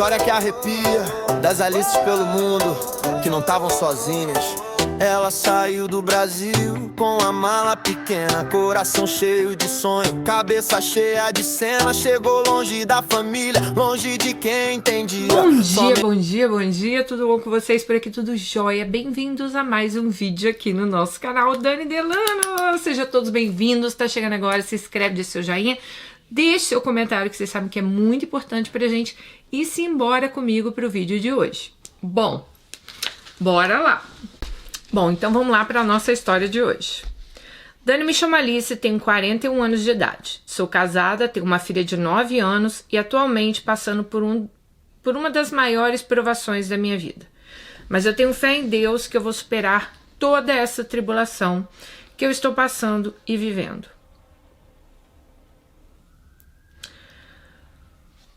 História que arrepia, das Alices pelo mundo, que não estavam sozinhas. Ela saiu do Brasil com a mala pequena, coração cheio de sonho, cabeça cheia de cena. Chegou longe da família, longe de quem entendia. Bom dia, tudo bom com vocês? Por aqui tudo jóia? Bem-vindos a mais um vídeo aqui no nosso canal Dani Delano. Sejam todos bem-vindos, tá chegando agora, se inscreve, deixa seu joinha, deixe seu comentário que vocês sabem que é muito importante pra gente e se embora comigo pro vídeo de hoje. Bom, bora lá! Bom, então vamos lá para a nossa história de hoje. Dani, me chamo Alice, tenho 41 anos de idade. Sou casada, tenho uma filha de 9 anos e atualmente passando por uma das maiores provações da minha vida. Mas eu tenho fé em Deus que eu vou superar toda essa tribulação que eu estou passando e vivendo.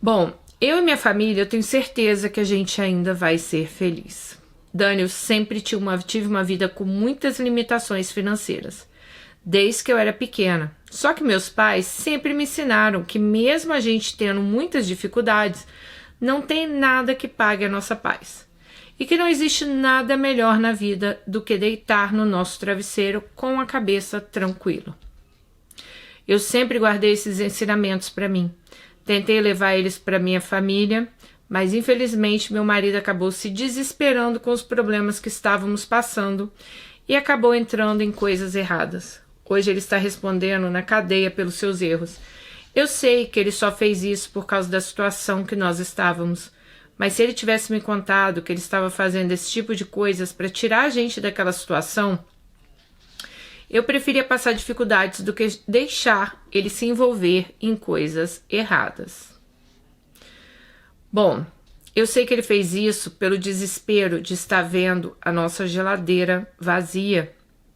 Bom, eu e minha família, eu tenho certeza que a gente ainda vai ser feliz. Dani, eu sempre tive uma vida com muitas limitações financeiras, desde que eu era pequena. Só que meus pais sempre me ensinaram que mesmo a gente tendo muitas dificuldades, não tem nada que pague a nossa paz. E que não existe nada melhor na vida do que deitar no nosso travesseiro com a cabeça tranquila. Eu sempre guardei esses ensinamentos para mim. Tentei levar eles para minha família, mas infelizmente meu marido acabou se desesperando com os problemas que estávamos passando e acabou entrando em coisas erradas. Hoje ele está respondendo na cadeia pelos seus erros. Eu sei que ele só fez isso por causa da situação que nós estávamos, mas se ele tivesse me contado que ele estava fazendo esse tipo de coisas para tirar a gente daquela situação, eu preferia passar dificuldades do que deixar ele se envolver em coisas erradas. Bom, eu sei que ele fez isso pelo desespero de estar vendo a nossa geladeira vazia.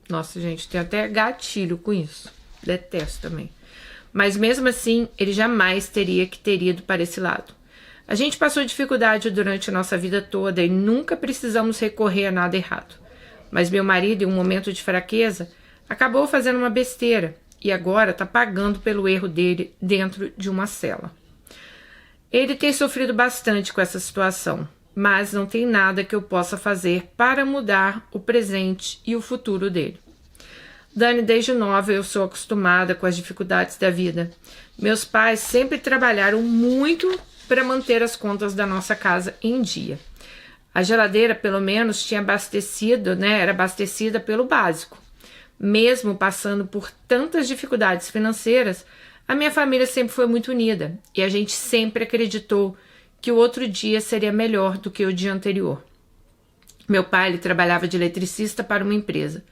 Nossa, gente, tem até gatilho com isso. Detesto também. Mas mesmo assim, ele jamais teria que ter ido para esse lado. A gente passou dificuldade durante a nossa vida toda e nunca precisamos recorrer a nada errado. Mas meu marido, em um momento de fraqueza, acabou fazendo uma besteira e agora está pagando pelo erro dele dentro de uma cela. Ele tem sofrido bastante com essa situação, mas não tem nada que eu possa fazer para mudar o presente e o futuro dele. Dani, desde nova eu sou acostumada com as dificuldades da vida. Meus pais sempre trabalharam muito para manter as contas da nossa casa em dia. A geladeira, pelo menos, tinha abastecido, era abastecida pelo básico. Mesmo passando por tantas dificuldades financeiras, a minha família sempre foi muito unida e a gente sempre acreditou que o outro dia seria melhor do que o dia anterior. Meu pai, ele trabalhava de eletricista para uma empresa.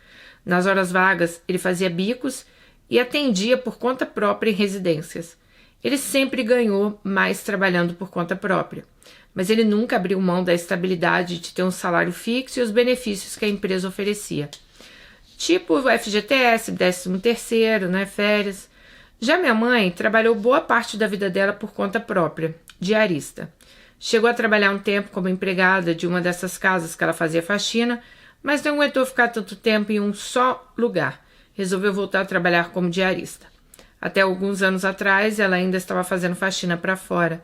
Nas horas vagas, ele fazia bicos e atendia por conta própria em residências. Ele sempre ganhou mais trabalhando por conta própria, mas ele nunca abriu mão da estabilidade de ter um salário fixo e os benefícios que a empresa oferecia. Tipo o FGTS, 13º, férias. Já minha mãe trabalhou boa parte da vida dela por conta própria, diarista. Chegou a trabalhar um tempo como empregada de uma dessas casas que ela fazia faxina, mas não aguentou ficar tanto tempo em um só lugar. Resolveu voltar a trabalhar como diarista. Até alguns anos atrás, ela ainda estava fazendo faxina para fora.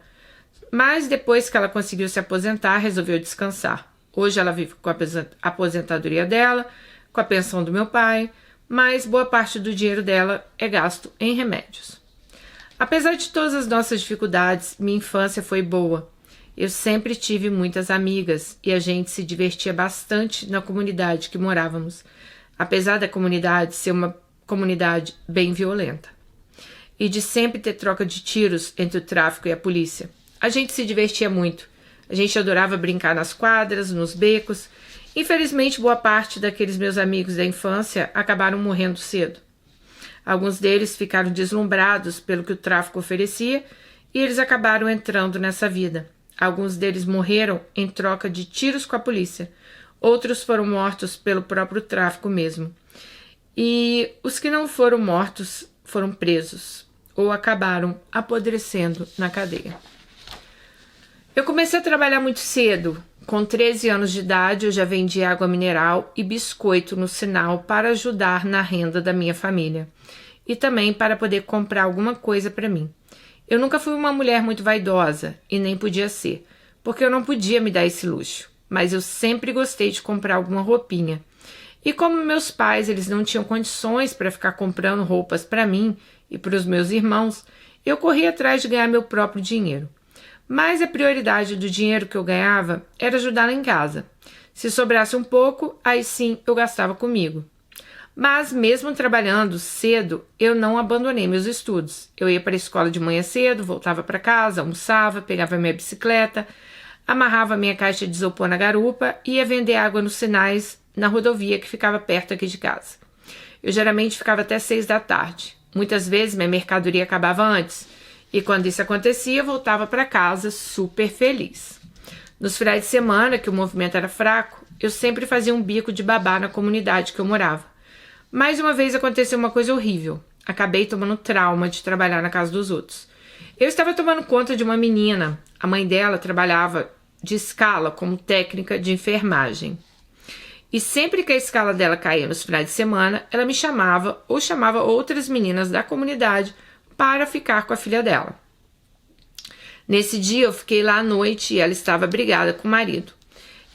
Mas depois que ela conseguiu se aposentar, resolveu descansar. Hoje ela vive com a aposentadoria dela, com a pensão do meu pai, mas boa parte do dinheiro dela é gasto em remédios. Apesar de todas as nossas dificuldades, minha infância foi boa. Eu sempre tive muitas amigas e a gente se divertia bastante na comunidade que morávamos, apesar da comunidade ser uma comunidade bem violenta. E de sempre ter troca de tiros entre o tráfico e a polícia. A gente se divertia muito. A gente adorava brincar nas quadras, nos becos. Infelizmente, boa parte daqueles meus amigos da infância acabaram morrendo cedo. Alguns deles ficaram deslumbrados pelo que o tráfico oferecia e eles acabaram entrando nessa vida. Alguns deles morreram em troca de tiros com a polícia. Outros foram mortos pelo próprio tráfico mesmo. E os que não foram mortos foram presos ou acabaram apodrecendo na cadeia. Eu comecei a trabalhar muito cedo. Com 13 anos de idade, eu já vendia água mineral e biscoito no sinal para ajudar na renda da minha família e também para poder comprar alguma coisa para mim. Eu nunca fui uma mulher muito vaidosa e nem podia ser, porque eu não podia me dar esse luxo, mas eu sempre gostei de comprar alguma roupinha. E como meus pais eles não tinham condições para ficar comprando roupas para mim e para os meus irmãos, eu corri atrás de ganhar meu próprio dinheiro. Mas a prioridade do dinheiro que eu ganhava era ajudar lá em casa. Se sobrasse um pouco, aí sim eu gastava comigo. Mas mesmo trabalhando cedo, eu não abandonei meus estudos. Eu ia para a escola de manhã cedo, voltava para casa, almoçava, pegava minha bicicleta, amarrava minha caixa de isopor na garupa e ia vender água nos sinais na rodovia que ficava perto aqui de casa. Eu geralmente ficava até 6 da tarde. Muitas vezes minha mercadoria acabava antes. E quando isso acontecia, eu voltava para casa super feliz. Nos finais de semana, que o movimento era fraco, eu sempre fazia um bico de babá na comunidade que eu morava. Mais uma vez aconteceu uma coisa horrível. Acabei tomando trauma de trabalhar na casa dos outros. Eu estava tomando conta de uma menina. A mãe dela trabalhava de escala como técnica de enfermagem. E sempre que a escala dela caía nos finais de semana, ela me chamava ou chamava outras meninas da comunidade para ficar com a filha dela. Nesse dia eu fiquei lá à noite e ela estava brigada com o marido.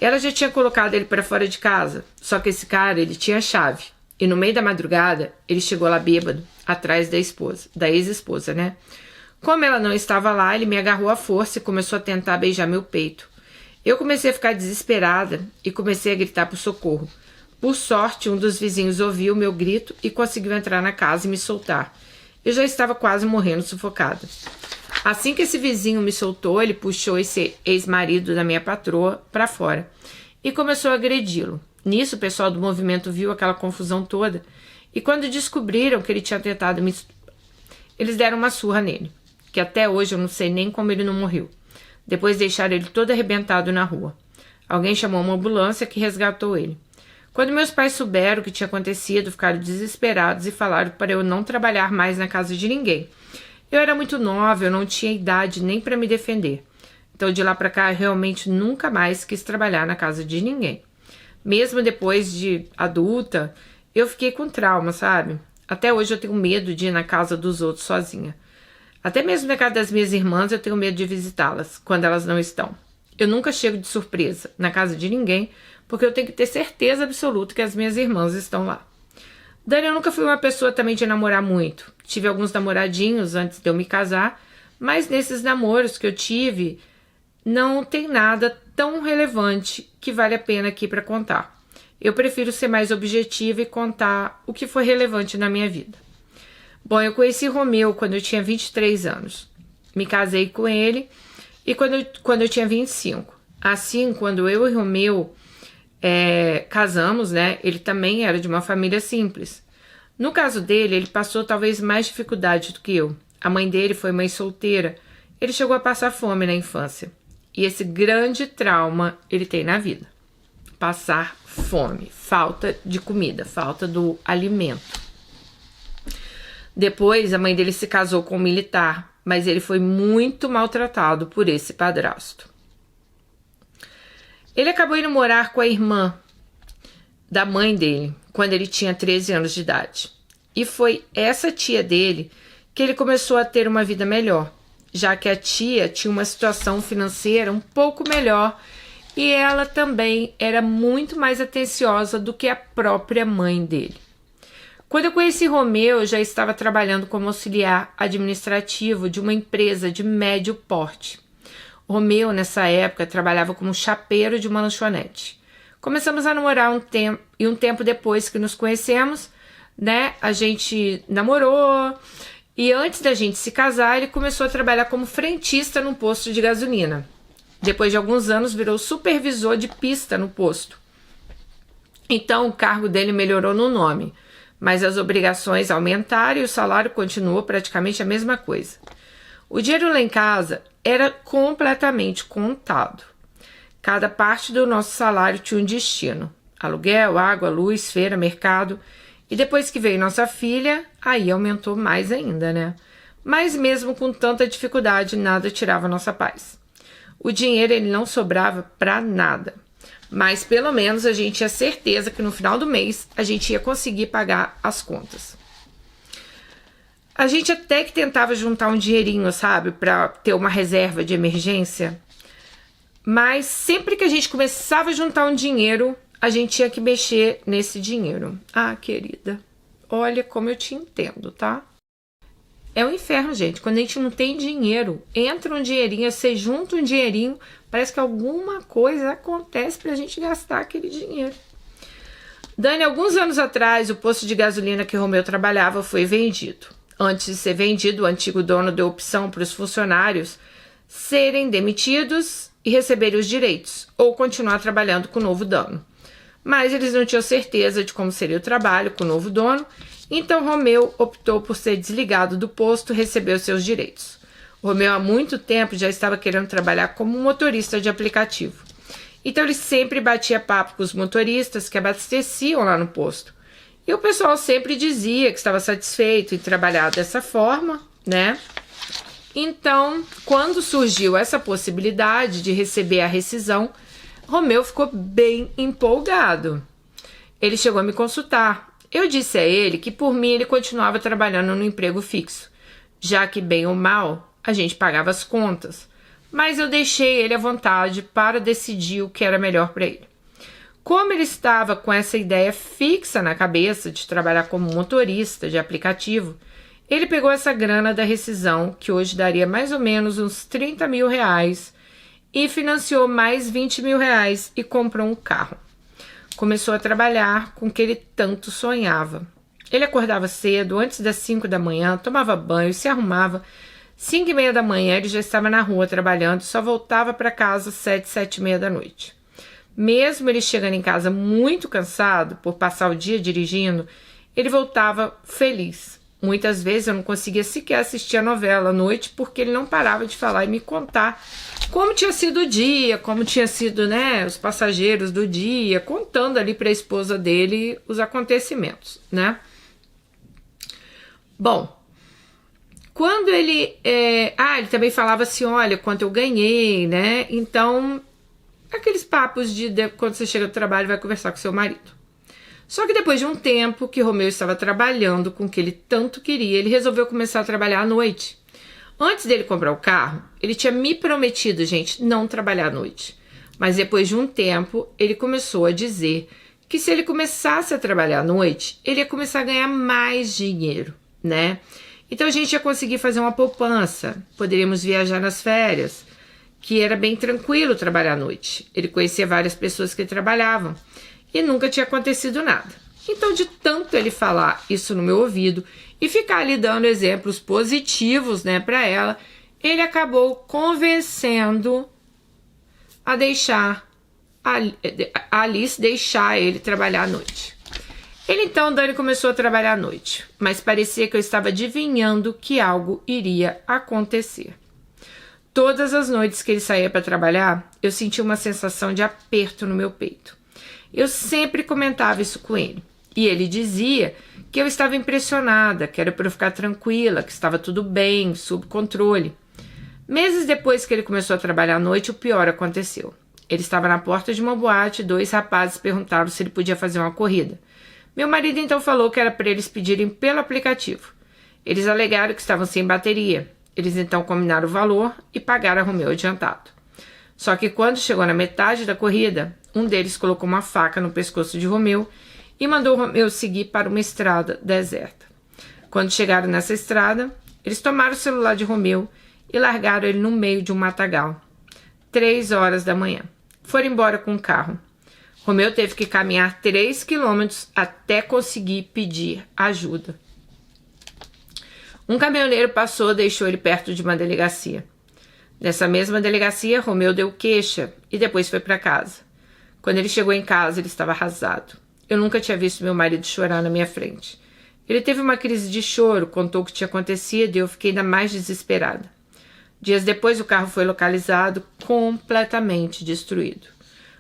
Ela já tinha colocado ele para fora de casa, só que esse cara ele tinha chave. E no meio da madrugada ele chegou lá bêbado, atrás da ex-esposa, né? Como ela não estava lá, ele me agarrou à força e começou a tentar beijar meu peito. Eu comecei a ficar desesperada e comecei a gritar por socorro. Por sorte, um dos vizinhos ouviu meu grito e conseguiu entrar na casa e me soltar. Eu já estava quase morrendo sufocada. Assim que esse vizinho me soltou, ele puxou esse ex-marido da minha patroa para fora e começou a agredi-lo. Nisso, o pessoal do movimento viu aquela confusão toda e quando descobriram que ele tinha tentado me... Eles deram uma surra nele, que até hoje eu não sei nem como ele não morreu. Depois deixaram ele todo arrebentado na rua. Alguém chamou uma ambulância que resgatou ele. Quando meus pais souberam o que tinha acontecido, ficaram desesperados e falaram para eu não trabalhar mais na casa de ninguém. Eu era muito nova, eu não tinha idade nem para me defender. Então de lá para cá eu realmente nunca mais quis trabalhar na casa de ninguém. Mesmo depois de adulta, eu fiquei com trauma, sabe? Até hoje eu tenho medo de ir na casa dos outros sozinha. Até mesmo na casa das minhas irmãs eu tenho medo de visitá-las quando elas não estão. Eu nunca chego de surpresa na casa de ninguém, porque eu tenho que ter certeza absoluta que as minhas irmãs estão lá. Dani, eu nunca fui uma pessoa também de namorar muito. Tive alguns namoradinhos antes de eu me casar, mas nesses namoros que eu tive, não tem nada tão relevante que vale a pena aqui para contar. Eu prefiro ser mais objetiva e contar o que foi relevante na minha vida. Bom, eu conheci Romeu quando eu tinha 23 anos. Me casei com ele e quando eu tinha 25. Assim, quando eu e Romeu casamos, né? Ele também era de uma família simples. No caso dele, ele passou talvez mais dificuldade do que eu. A mãe dele foi mãe solteira. Ele chegou a passar fome na infância. E esse grande trauma ele tem na vida. Passar fome, falta de comida, falta do alimento. Depois, a mãe dele se casou com um militar, mas ele foi muito maltratado por esse padrasto. Ele acabou indo morar com a irmã da mãe dele, quando ele tinha 13 anos de idade. E foi essa tia dele que ele começou a ter uma vida melhor, já que a tia tinha uma situação financeira um pouco melhor e ela também era muito mais atenciosa do que a própria mãe dele. Quando eu conheci Romeu, eu já estava trabalhando como auxiliar administrativo de uma empresa de médio porte. Romeu, nessa época, trabalhava como chapeiro de uma lanchonete. Começamos a namorar um tempo, e um tempo depois que nos conhecemos, né, a gente namorou, e antes da gente se casar, ele começou a trabalhar como frentista num posto de gasolina. Depois de alguns anos, virou supervisor de pista no posto. Então, o cargo dele melhorou no nome, mas as obrigações aumentaram e o salário continuou praticamente a mesma coisa. O dinheiro lá em casa era completamente contado. Cada parte do nosso salário tinha um destino. Aluguel, água, luz, feira, mercado. E depois que veio nossa filha, aí aumentou mais ainda, né? Mas mesmo com tanta dificuldade, nada tirava nossa paz. O dinheiro ele não sobrava para nada. Mas pelo menos a gente tinha certeza que no final do mês a gente ia conseguir pagar as contas. A gente até que tentava juntar um dinheirinho, sabe? Para ter uma reserva de emergência. Mas sempre que a gente começava a juntar um dinheiro, a gente tinha que mexer nesse dinheiro. Ah, querida, olha como eu te entendo, tá? É um inferno, gente. Quando a gente não tem dinheiro, entra um dinheirinho, você junta um dinheirinho, parece que alguma coisa acontece pra gente gastar aquele dinheiro. Dani, alguns anos atrás, o posto de gasolina que Romeu trabalhava foi vendido. Antes de ser vendido, o antigo dono deu opção para os funcionários serem demitidos e receberem os direitos, ou continuar trabalhando com o novo dono. Mas eles não tinham certeza de como seria o trabalho com o novo dono, então Romeu optou por ser desligado do posto e receber os seus direitos. Romeu há muito tempo já estava querendo trabalhar como motorista de aplicativo. Então ele sempre batia papo com os motoristas que abasteciam lá no posto. E o pessoal sempre dizia que estava satisfeito em trabalhar dessa forma, né? Então, quando surgiu essa possibilidade de receber a rescisão, Romeu ficou bem empolgado. Ele chegou a me consultar. Eu disse a ele que por mim ele continuava trabalhando no emprego fixo, já que bem ou mal a gente pagava as contas, mas eu deixei ele à vontade para decidir o que era melhor para ele. Como ele estava com essa ideia fixa na cabeça de trabalhar como motorista de aplicativo, ele pegou essa grana da rescisão, que hoje daria mais ou menos uns 30 mil reais, e financiou mais 20 mil reais e comprou um carro. Começou a trabalhar com o que ele tanto sonhava. Ele acordava cedo, antes das 5 da manhã, tomava banho, se arrumava. 5h30 da manhã ele já estava na rua trabalhando, só voltava para casa 7, 7h30 da noite. Mesmo ele chegando em casa muito cansado por passar o dia dirigindo, ele voltava feliz. Muitas vezes eu não conseguia sequer assistir a novela à noite porque ele não parava de falar e me contar como tinha sido o dia, como tinha sido, né, os passageiros do dia, contando ali para a esposa dele os acontecimentos, né? Bom, quando ele... ele também falava assim, olha, quanto eu ganhei, né? Então, aqueles papos de quando você chega do trabalho vai conversar com seu marido. Só que depois de um tempo que Romeu estava trabalhando com o que ele tanto queria, ele resolveu começar a trabalhar à noite. Antes dele comprar o carro, ele tinha me prometido, gente, não trabalhar à noite. Mas depois de um tempo, ele começou a dizer que se ele começasse a trabalhar à noite, ele ia começar a ganhar mais dinheiro, né? Então a gente ia conseguir fazer uma poupança, poderíamos viajar nas férias, que era bem tranquilo trabalhar à noite. Ele conhecia várias pessoas que trabalhavam e nunca tinha acontecido nada. Então, de tanto ele falar isso no meu ouvido e ficar ali dando exemplos positivos, né, para ela, ele acabou convencendo a deixar a Alice deixar ele trabalhar à noite. Ele então, Dani, começou a trabalhar à noite, mas parecia que eu estava adivinhando que algo iria acontecer. Todas as noites que ele saía para trabalhar, eu sentia uma sensação de aperto no meu peito. Eu sempre comentava isso com ele. E ele dizia que eu estava impressionada, que era para eu ficar tranquila, que estava tudo bem, sob controle. Meses depois que ele começou a trabalhar à noite, o pior aconteceu. Ele estava na porta de uma boate e 2 rapazes perguntaram se ele podia fazer uma corrida. Meu marido então falou que era para eles pedirem pelo aplicativo. Eles alegaram que estavam sem bateria. Eles então combinaram o valor e pagaram a Romeu adiantado. Só que quando chegou na metade da corrida, um deles colocou uma faca no pescoço de Romeu e mandou Romeu seguir para uma estrada deserta. Quando chegaram nessa estrada, eles tomaram o celular de Romeu e largaram ele no meio de um matagal. 3 horas da manhã. Foram embora com o carro. Romeu teve que caminhar 3 quilômetros até conseguir pedir ajuda. Um caminhoneiro passou e deixou ele perto de uma delegacia. Nessa mesma delegacia, Romeu deu queixa e depois foi para casa. Quando ele chegou em casa, ele estava arrasado. Eu nunca tinha visto meu marido chorar na minha frente. Ele teve uma crise de choro, contou o que tinha acontecido e eu fiquei ainda mais desesperada. Dias depois, o carro foi localizado completamente destruído.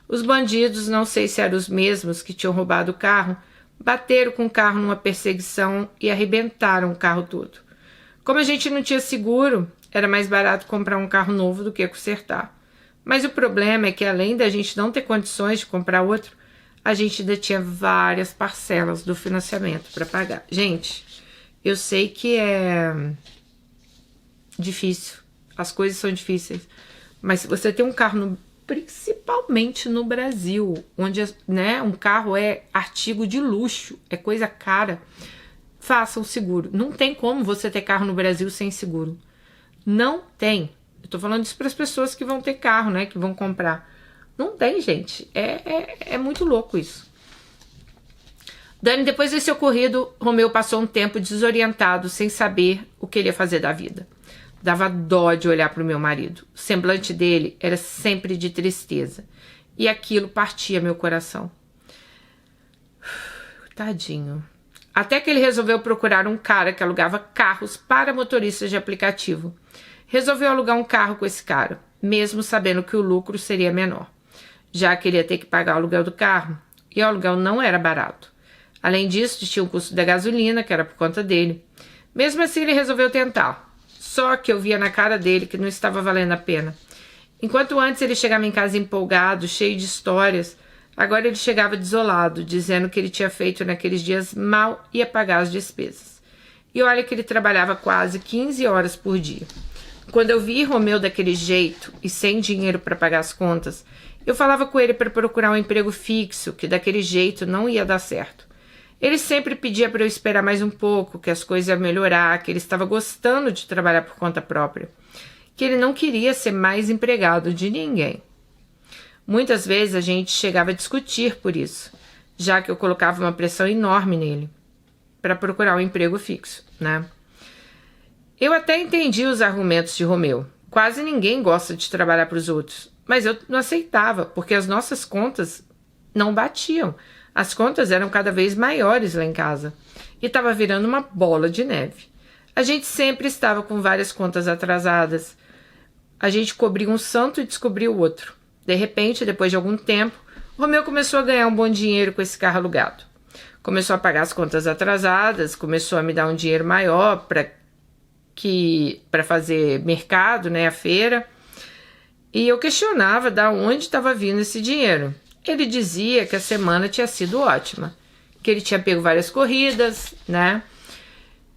Os bandidos, não sei se eram os mesmos que tinham roubado o carro, bateram com o carro numa perseguição e arrebentaram o carro todo. Como a gente não tinha seguro, era mais barato comprar um carro novo do que consertar. Mas o problema é que além da gente não ter condições de comprar outro, a gente ainda tinha várias parcelas do financiamento para pagar. Gente, eu sei que é difícil, as coisas são difíceis, mas se você tem um carro principalmente no Brasil, onde, né, um carro é artigo de luxo, é coisa cara. Façam seguro. Não tem como você ter carro no Brasil sem seguro. Não tem. Eu tô falando isso para as pessoas que vão ter carro, né, que vão comprar. Não tem, gente. É muito louco isso. Dani, depois desse ocorrido, Romeu passou um tempo desorientado, sem saber o que ele ia fazer da vida. Dava dó de olhar para o meu marido. O semblante dele era sempre de tristeza. E aquilo partia meu coração. Tadinho. Até que ele resolveu procurar um cara que alugava carros para motoristas de aplicativo. Resolveu alugar um carro com esse cara, mesmo sabendo que o lucro seria menor, já que ele ia ter que pagar o aluguel do carro. E o aluguel não era barato. Além disso, tinha o custo da gasolina, que era por conta dele. Mesmo assim, ele resolveu tentar. Só que eu via na cara dele que não estava valendo a pena. Enquanto antes ele chegava em casa empolgado, cheio de histórias, agora ele chegava desolado, dizendo que ele tinha feito naqueles dias mal ia pagar as despesas. E olha que ele trabalhava quase 15 horas por dia. Quando eu vi Romeu daquele jeito e sem dinheiro para pagar as contas, eu falava com ele para procurar um emprego fixo, que daquele jeito não ia dar certo. Ele sempre pedia para eu esperar mais um pouco, que as coisas iam melhorar, que ele estava gostando de trabalhar por conta própria, que ele não queria ser mais empregado de ninguém. Muitas vezes a gente chegava a discutir por isso, já que eu colocava uma pressão enorme nele para procurar um emprego fixo, né? Eu até entendi os argumentos de Romeu. Quase ninguém gosta de trabalhar para os outros, mas eu não aceitava, porque as nossas contas não batiam. As contas eram cada vez maiores lá em casa e estava virando uma bola de neve. A gente sempre estava com várias contas atrasadas. A gente cobria um santo e descobria o outro. De repente, depois de algum tempo, Romeu começou a ganhar um bom dinheiro com esse carro alugado. Começou a pagar as contas atrasadas, começou a me dar um dinheiro maior para fazer mercado, né, a feira. E eu questionava de onde estava vindo esse dinheiro. Ele dizia que a semana tinha sido ótima, que ele tinha pego várias corridas, né?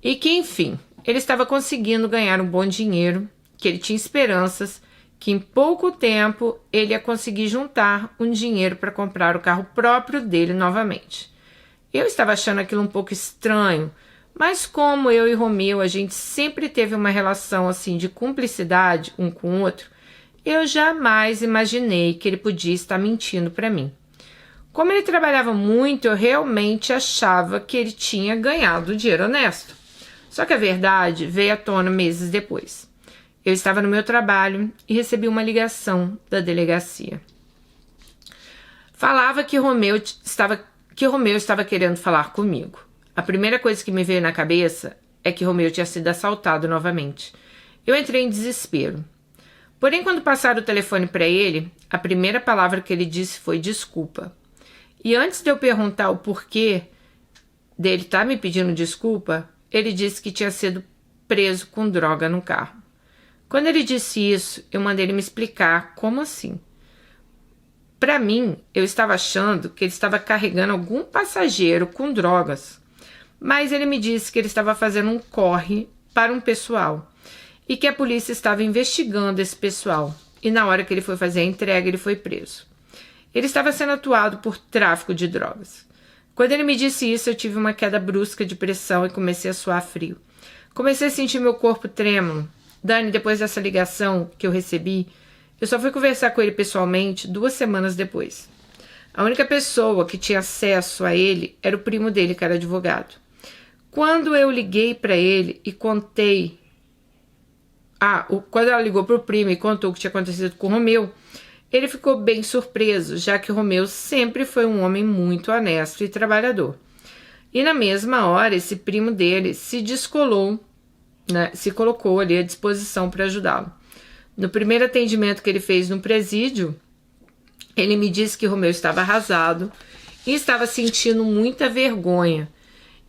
E que, enfim, ele estava conseguindo ganhar um bom dinheiro, que ele tinha esperanças, que em pouco tempo ele ia conseguir juntar um dinheiro para comprar o carro próprio dele novamente. Eu estava achando aquilo um pouco estranho, mas como eu e Romeu, a gente sempre teve uma relação assim de cumplicidade um com o outro, eu jamais imaginei que ele podia estar mentindo para mim. Como ele trabalhava muito, eu realmente achava que ele tinha ganhado dinheiro honesto. Só que a verdade veio à tona meses depois. Eu estava no meu trabalho e recebi uma ligação da delegacia. Falava que Romeu estava querendo falar comigo. A primeira coisa que me veio na cabeça é que Romeu tinha sido assaltado novamente. Eu entrei em desespero. Porém, quando passaram o telefone para ele, a primeira palavra que ele disse foi desculpa. E antes de eu perguntar o porquê dele estar me pedindo desculpa, ele disse que tinha sido preso com droga no carro. Quando ele disse isso, eu mandei ele me explicar como assim. Para mim, eu estava achando que ele estava carregando algum passageiro com drogas, mas ele me disse que ele estava fazendo um corre para um pessoal e que a polícia estava investigando esse pessoal, e na hora que ele foi fazer a entrega, ele foi preso. Ele estava sendo atuado por tráfico de drogas. Quando ele me disse isso, eu tive uma queda brusca de pressão e comecei a suar frio. Comecei a sentir meu corpo trêmulo. Dani, depois dessa ligação que eu recebi, eu só fui conversar com ele pessoalmente 2 semanas depois. A única pessoa que tinha acesso a ele era o primo dele, que era advogado. Quando eu liguei para ele e contei... quando ela ligou para o primo e contou o que tinha acontecido com o Romeu, ele ficou bem surpreso, já que o Romeu sempre foi um homem muito honesto e trabalhador. E na mesma hora, esse primo dele se descolou, né, se colocou ali à disposição para ajudá-lo. No primeiro atendimento que ele fez no presídio, ele me disse que Romeu estava arrasado e estava sentindo muita vergonha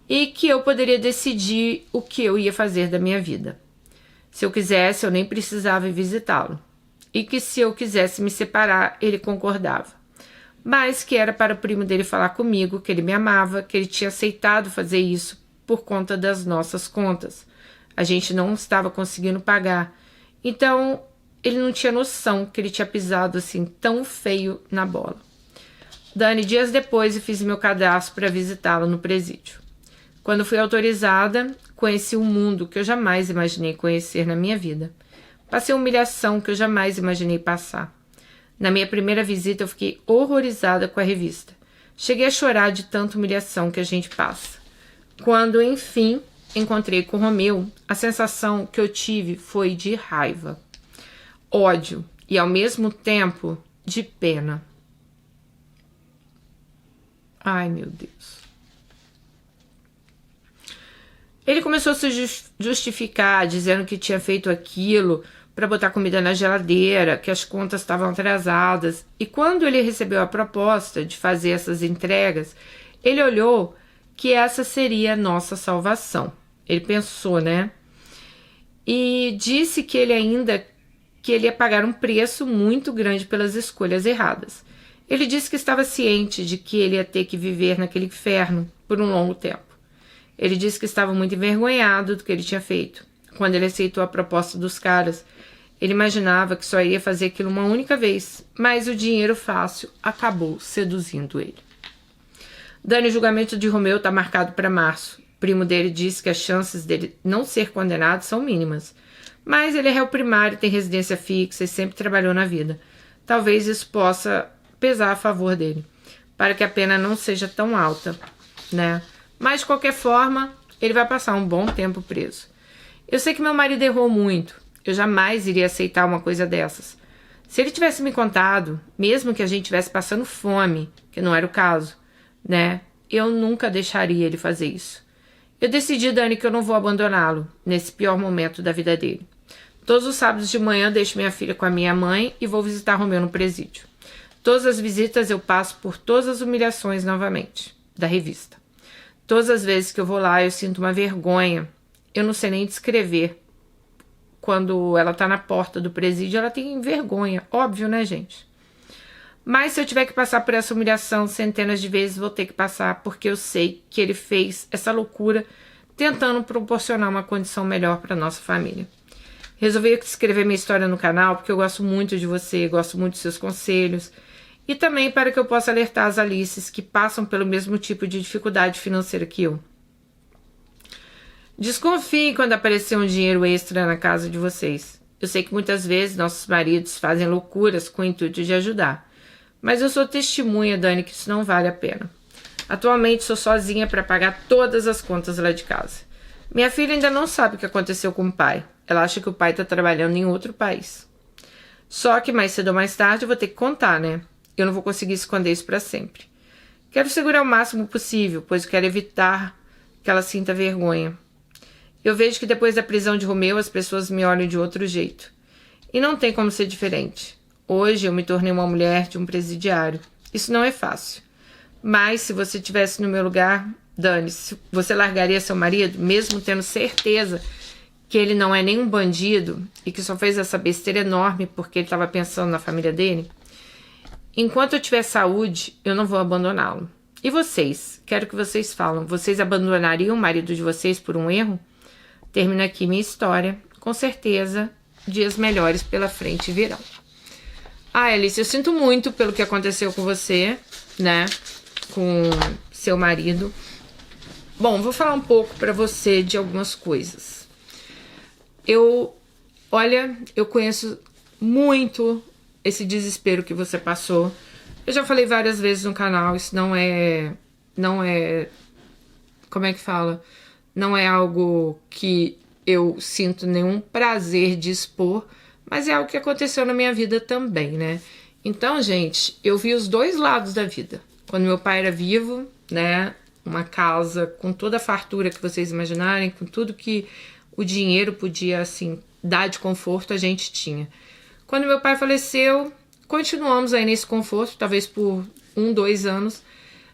e que eu poderia decidir o que eu ia fazer da minha vida. Se eu quisesse, eu nem precisava ir visitá-lo. E que se eu quisesse me separar, ele concordava. Mas que era para o primo dele falar comigo, que ele me amava, que ele tinha aceitado fazer isso por conta das nossas contas. A gente não estava conseguindo pagar. Então, ele não tinha noção que ele tinha pisado assim tão feio na bola. Dani, dias depois, eu fiz meu cadastro para visitá-lo no presídio. Quando fui autorizada, conheci um mundo que eu jamais imaginei conhecer na minha vida. Passei humilhação que eu jamais imaginei passar. Na minha primeira visita, eu fiquei horrorizada com a revista. Cheguei a chorar de tanta humilhação que a gente passa. Quando, enfim, encontrei com o Romeu, a sensação que eu tive foi de raiva, ódio e, ao mesmo tempo, de pena. Ai, meu Deus. Ele começou a se justificar, dizendo que tinha feito aquilo para botar comida na geladeira, que as contas estavam atrasadas. E quando ele recebeu a proposta de fazer essas entregas, ele olhou que essa seria a nossa salvação. Ele pensou, né? E disse que ele ia pagar um preço muito grande pelas escolhas erradas. Ele disse que estava ciente de que ele ia ter que viver naquele inferno por um longo tempo. Ele disse que estava muito envergonhado do que ele tinha feito. Quando ele aceitou a proposta dos caras, ele imaginava que só iria fazer aquilo uma única vez, mas o dinheiro fácil acabou seduzindo ele. Dani, o julgamento de Romeu está marcado para março. O primo dele disse que as chances dele não ser condenado são mínimas. Mas ele é réu primário, tem residência fixa e sempre trabalhou na vida. Talvez isso possa pesar a favor dele, para que a pena não seja tão alta, né? Mas, de qualquer forma, ele vai passar um bom tempo preso. Eu sei que meu marido errou muito. Eu jamais iria aceitar uma coisa dessas. Se ele tivesse me contado, mesmo que a gente estivesse passando fome, que não era o caso, né? Eu nunca deixaria ele fazer isso. Eu decidi, Dani, que eu não vou abandoná-lo nesse pior momento da vida dele. Todos os sábados de manhã deixo minha filha com a minha mãe e vou visitar Romeu no presídio. Todas as visitas eu passo por todas as humilhações novamente, da revista. Todas as vezes que eu vou lá eu sinto uma vergonha. Eu não sei nem descrever. Quando ela tá na porta do presídio, ela tem vergonha. Óbvio, né, gente? Mas se eu tiver que passar por essa humilhação centenas de vezes, vou ter que passar, porque eu sei que ele fez essa loucura tentando proporcionar uma condição melhor para nossa família. Resolvi escrever minha história no canal porque eu gosto muito de você, gosto muito dos seus conselhos e também para que eu possa alertar as Alices que passam pelo mesmo tipo de dificuldade financeira que eu. Desconfiem quando aparecer um dinheiro extra na casa de vocês. Eu sei que muitas vezes nossos maridos fazem loucuras com o intuito de ajudar, mas eu sou testemunha, Dani, que isso não vale a pena. Atualmente sou sozinha para pagar todas as contas lá de casa. Minha filha ainda não sabe o que aconteceu com o pai. Ela acha que o pai está trabalhando em outro país. Só que mais cedo ou mais tarde eu vou ter que contar, né? Eu não vou conseguir esconder isso para sempre. Quero segurar o máximo possível, pois quero evitar que ela sinta vergonha. Eu vejo que depois da prisão de Romeu as pessoas me olham de outro jeito. E não tem como ser diferente. Hoje eu me tornei uma mulher de um presidiário. Isso não é fácil. Mas se você estivesse no meu lugar, Dani, você largaria seu marido, mesmo tendo certeza que ele não é nenhum bandido e que só fez essa besteira enorme porque ele estava pensando na família dele? Enquanto eu tiver saúde, eu não vou abandoná-lo. E vocês? Quero que vocês falem. Vocês abandonariam o marido de vocês por um erro? Termina aqui minha história. Com certeza, dias melhores pela frente virão. Alice, eu sinto muito pelo que aconteceu com você, né? Com seu marido. Bom, vou falar um pouco pra você de algumas coisas. Eu conheço muito esse desespero que você passou. Eu já falei várias vezes no canal, isso não é, como é que fala? Não é algo que eu sinto nenhum prazer de expor, mas é algo que aconteceu na minha vida também, né? Então, gente, eu vi os dois lados da vida. Quando meu pai era vivo, né? Uma casa com toda a fartura que vocês imaginarem, com tudo que o dinheiro podia, assim, dar de conforto, a gente tinha. Quando meu pai faleceu, continuamos aí nesse conforto, talvez por 1, 2 anos.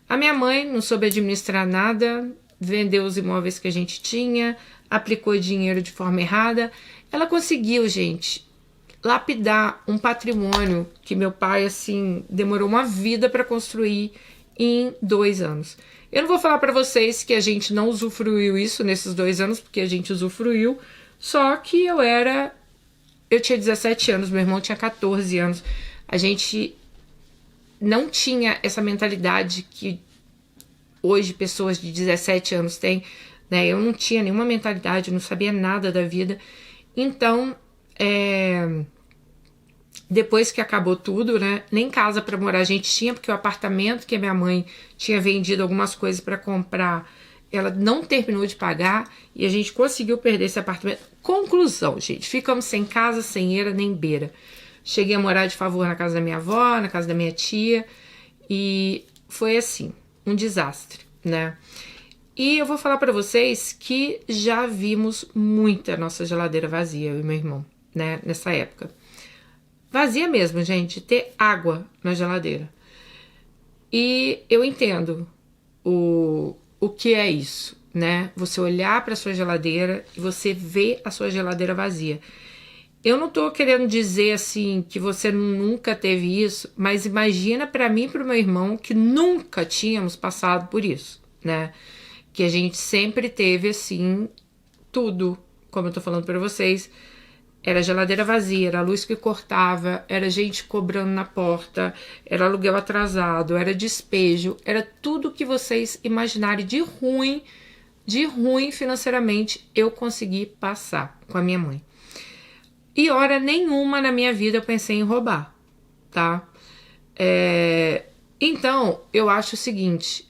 A minha mãe não soube administrar nada, vendeu os imóveis que a gente tinha, aplicou dinheiro de forma errada. Ela conseguiu, gente, lapidar um patrimônio que meu pai, assim, demorou uma vida para construir em 2 anos. Eu não vou falar para vocês que a gente não usufruiu isso nesses 2 anos, porque a gente usufruiu, só que eu era eu tinha 17 anos, meu irmão tinha 14 anos. A gente não tinha essa mentalidade que hoje pessoas de 17 anos têm, né? Eu não tinha nenhuma mentalidade, eu não sabia nada da vida. Então, depois que acabou tudo, né? Nem casa para morar a gente tinha, porque o apartamento que a minha mãe tinha vendido algumas coisas para comprar, ela não terminou de pagar e a gente conseguiu perder esse apartamento. Conclusão, gente, ficamos sem casa, sem eira nem beira. Cheguei a morar de favor na casa da minha avó, na casa da minha tia, e foi assim, um desastre, né? E eu vou falar para vocês que já vimos muita nossa geladeira vazia, eu e meu irmão, né, nessa época. Vazia mesmo, gente, ter água na geladeira. E eu entendo o que é isso, né? Você olhar para sua geladeira e você ver a sua geladeira vazia. Eu não tô querendo dizer assim que você nunca teve isso, mas imagina para mim e pro meu irmão que nunca tínhamos passado por isso, né? Que a gente sempre teve assim tudo, como eu tô falando para vocês, era geladeira vazia, era luz que cortava, era gente cobrando na porta, era aluguel atrasado, era despejo, era tudo que vocês imaginarem de ruim financeiramente eu consegui passar com a minha mãe. E hora nenhuma na minha vida eu pensei em roubar, tá? Então, eu acho o seguinte,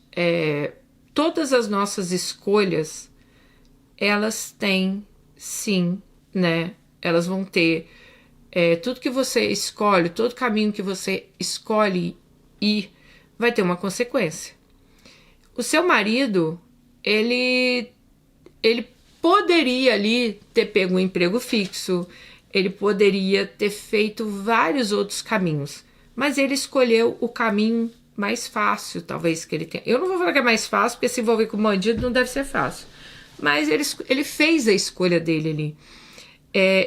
todas as nossas escolhas, elas têm, sim, né? Elas vão ter tudo que você escolhe, todo caminho que você escolhe ir, vai ter uma consequência. O seu marido, ele poderia ali ter pego um emprego fixo, ele poderia ter feito vários outros caminhos, mas ele escolheu o caminho mais fácil, talvez, que ele tenha. Eu não vou falar que é mais fácil, porque se envolver com bandido não deve ser fácil, mas ele fez a escolha dele ali.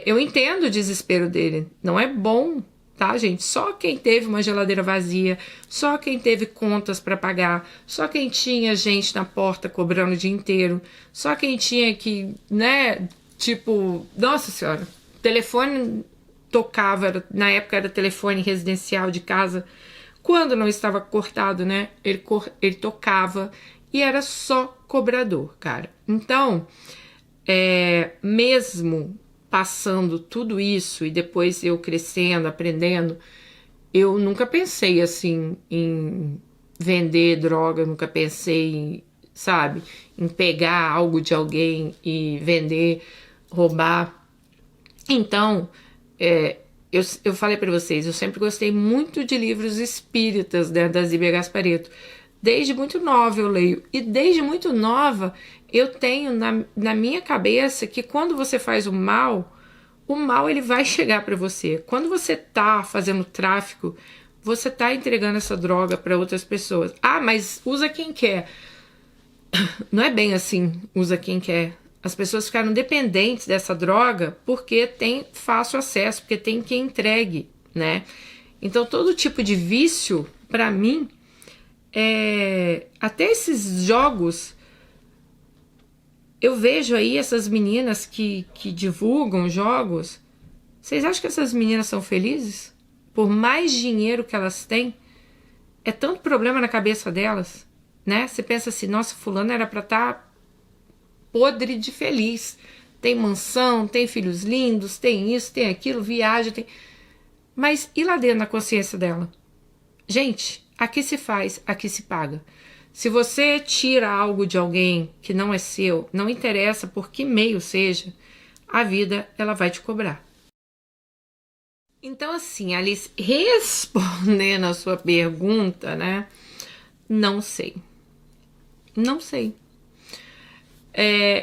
Eu entendo o desespero dele, não é bom, tá, gente? Só quem teve uma geladeira vazia, só quem teve contas para pagar, só quem tinha gente na porta cobrando o dia inteiro, só quem tinha que, né, tipo, nossa senhora, telefone tocava, na época era telefone residencial de casa, quando não estava cortado, né, ele tocava e era só cobrador, cara. Então, mesmo passando tudo isso e depois eu crescendo, aprendendo, eu nunca pensei assim em vender droga, nunca pensei em, sabe, em pegar algo de alguém e vender, roubar. Então, eu falei para vocês, eu sempre gostei muito de livros espíritas, né, da Zíbia Gasparetto. Desde muito nova eu leio, e desde muito nova eu tenho na minha cabeça que quando você faz o mal ele vai chegar para você. Quando você tá fazendo tráfico, você tá entregando essa droga para outras pessoas. Ah, mas usa quem quer. Não é bem assim, usa quem quer. As pessoas ficaram dependentes dessa droga porque tem fácil acesso, porque tem quem entregue, né? Então todo tipo de vício, para mim, até esses jogos, eu vejo aí essas meninas que divulgam jogos. Vocês acham que essas meninas são felizes? Por mais dinheiro que elas têm, é tanto problema na cabeça delas, né? Você pensa assim, nossa, fulano era pra estar podre de feliz. Tem mansão, tem filhos lindos, tem isso, tem aquilo, viaja, tem... Mas e lá dentro na consciência dela? Gente, aqui se faz, aqui se paga. Se você tira algo de alguém que não é seu, não interessa por que meio seja, a vida ela vai te cobrar. Então assim, Alice, respondendo a sua pergunta, né? Não sei. Não sei.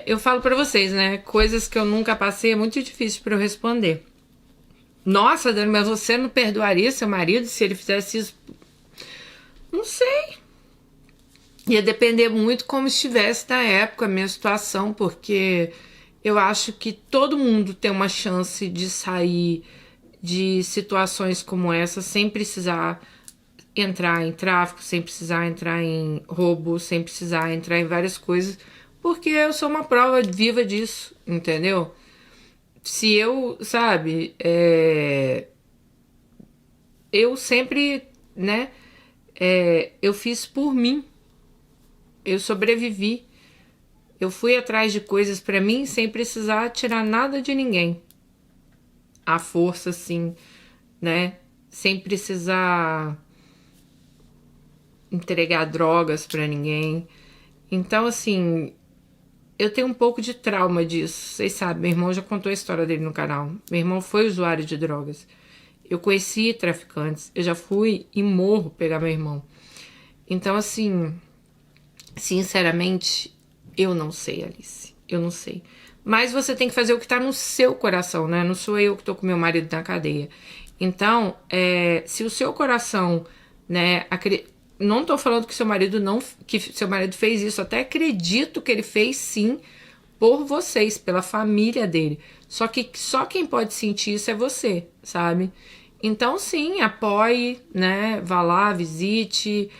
Eu falo pra vocês, né? Coisas que eu nunca passei é muito difícil pra eu responder. Nossa, Dani, mas você não perdoaria seu marido se ele fizesse isso? Não sei. Ia depender muito como estivesse na época a minha situação, porque eu acho que todo mundo tem uma chance de sair de situações como essa sem precisar entrar em tráfico, sem precisar entrar em roubo, sem precisar entrar em várias coisas, porque eu sou uma prova viva disso, entendeu? se eu, sabe, eu sempre, né, eu fiz por mim, eu sobrevivi, eu fui atrás de coisas pra mim sem precisar tirar nada de ninguém, à força, assim, né, sem precisar entregar drogas pra ninguém. Então, assim, eu tenho um pouco de trauma disso. Vocês sabem, meu irmão já contou a história dele no canal. Meu irmão foi usuário de drogas. Eu conheci traficantes. Eu já fui em morro pegar meu irmão. Então, assim, sinceramente, eu não sei, Alice. Eu não sei. Mas você tem que fazer o que tá no seu coração, né? Não sou eu que tô com meu marido na cadeia. Então, se o seu coração, né, não tô falando que seu marido fez isso, até acredito que ele fez sim por vocês, pela família dele. Só que só quem pode sentir isso é você, sabe? Então sim, apoie, né? Vá lá, visite.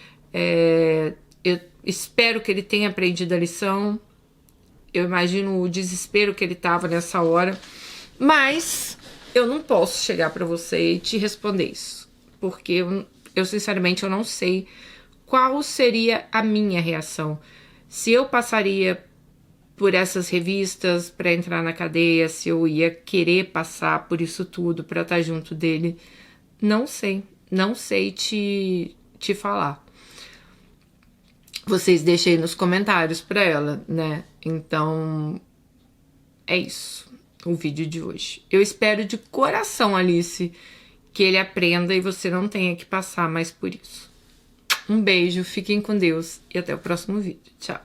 Eu espero que ele tenha aprendido a lição. Eu imagino o desespero que ele tava nessa hora. Mas eu não posso chegar pra você e te responder isso. Porque eu sinceramente eu não sei qual seria a minha reação. Se eu passaria por essas revistas para entrar na cadeia, se eu ia querer passar por isso tudo para estar junto dele, não sei. Não sei te falar. Vocês deixem aí nos comentários para ela, né? Então, é isso. O vídeo de hoje. Eu espero de coração, Alice, que ele aprenda e você não tenha que passar mais por isso. Um beijo, fiquem com Deus e até o próximo vídeo. Tchau!